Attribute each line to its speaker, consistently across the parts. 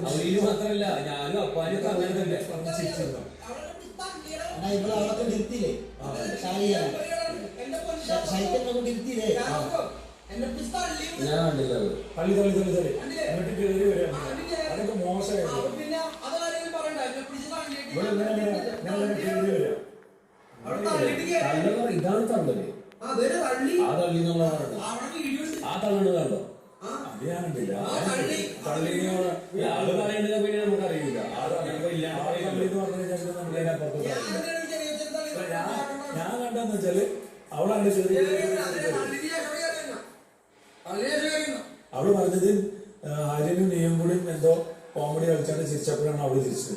Speaker 1: അവരില് മാത്രല്ല ഞാനും അപ്പാനും ഒക്കെ അങ്ങനെ തന്നെ
Speaker 2: ഇവിടെ അവളൊക്കെ നിർത്തിയില്ലേ ശൈത്യങ്ങളൊക്കെ നിർത്തിയില്ലേ
Speaker 1: ഞാൻ കണ്ടില്ല
Speaker 3: തള്ളി തള്ളി തള്ളി തള്ളി എന്നിട്ട് കയറി വരാം അതൊക്കെ മോശമായിരുന്നു ഇവിടെ ഞാൻ കയറി വരാം
Speaker 1: ഇതാണ് തള്ളല് ആ തള്ളി എന്നുള്ള ആ തള്ളണ് കണ്ടോ
Speaker 3: അത് ഞാൻ കണ്ടില്ല
Speaker 1: ആള് പറയുന്നത് പിന്നെ നമുക്കറിയില്ല
Speaker 3: ഞാൻ കണ്ടെന്ന് വെച്ചാല് അവളാണ് ചെറിയ അവള് പറഞ്ഞത് ആര്യനും നീയും കൂടി എന്തോ കോമഡി കളിച്ചാണ് ചിരിച്ചപ്പോഴാണ് അവള് ചിരിച്ചത്.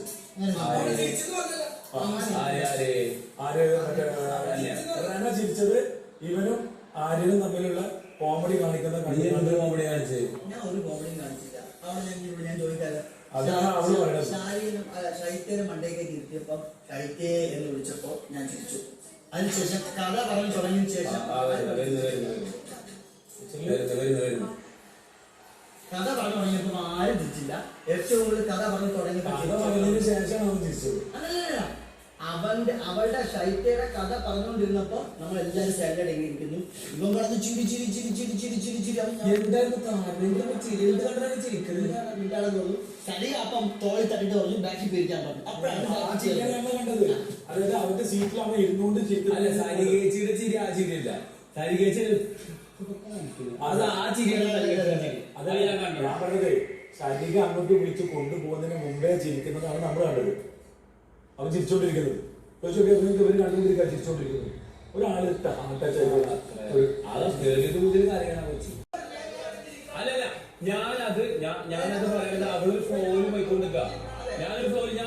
Speaker 3: ആര്യ ചിരിച്ചത് ഇവനും ആര്യനും തമ്മിലുള്ള കോമഡി കാണിക്കുന്ന
Speaker 1: കോമഡി കാണിച്ചത്.
Speaker 2: ഞാൻ ഒരു കോമഡിയും കാണിച്ചില്ല. ഞാൻ ചോദിക്കാതെ
Speaker 3: അതാണ് അവള് പറയുന്നത്.
Speaker 2: ശൈത്യനെ മണ്ടേക്ക് ഇരുത്തിയപ്പോ ശൈത്യേ എന്ന് വിളിച്ചപ്പോ ഞാൻ ചിരിച്ചു. അതിനുശേഷം കഥ പറഞ്ഞു തുടങ്ങിയതിനു ശേഷം കഥ പറഞ്ഞു തുടങ്ങിയപ്പോ ആരും ചിരിച്ചില്ല. ഏറ്റവും കൂടുതൽ കഥ പറഞ്ഞു തുടങ്ങിയതിനു
Speaker 3: ശേഷം
Speaker 2: അതല്ല അവളുടെ ശൈത്യയുടെ കഥ പറഞ്ഞുകൊണ്ടിരുന്നപ്പോ നമ്മൾ എല്ലാരും സൈഡിൽ ഇരിക്കുന്നു. ഇവൻ കിടന്ന് ചിരി ചിരി ചിരി ചിരി ചിരി ചിരി ചിരി ശരി. അപ്പം തോളി തട്ടിട്ട് പറഞ്ഞു ബാക്കി പേരിക്കാൻ പറഞ്ഞു. അപ്പോഴാണ്
Speaker 3: കണ്ടത്. അതായത് അവന്റെ സീറ്റിൽ അവൻ ഇരുന്നുകൊണ്ട്
Speaker 1: അല്ല സരികേച്ചിയുടെ ചിരി ആ ചിരിയല്ല. സരികേച്ചി അത് ആ ചിരിയാണ്.
Speaker 3: അതാണ് ഞാൻ പറഞ്ഞത്. സരിക അങ്ങോട്ട് വിളിച്ച് കൊണ്ടുപോകുന്നതിന് മുമ്പേ ചിരിക്കുന്നതാണ് നമ്മൾ കണ്ടത്. അവൻ ചിരിച്ചോണ്ടിരിക്കുന്നത് ഇവര് കണ്ടുകൊണ്ടിരിക്കുക ചിരിച്ചോണ്ടിരിക്കുന്നത്. ഒരാള്
Speaker 1: അല്ലല്ല ഞാനത് പറയുന്നത് അവളൊരു ഫ്ലോയിൽ പോയിക്കൊണ്ടിരിക്ക. ഞാനൊരു ഫ്ലോയിൽ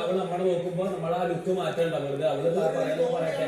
Speaker 1: അവള് നമ്മളെ നോക്കുമ്പോ നമ്മളെ ആ ലുക്ക് മാറ്റം ഉണ്ടാവും. അവള് പറയട്ടെ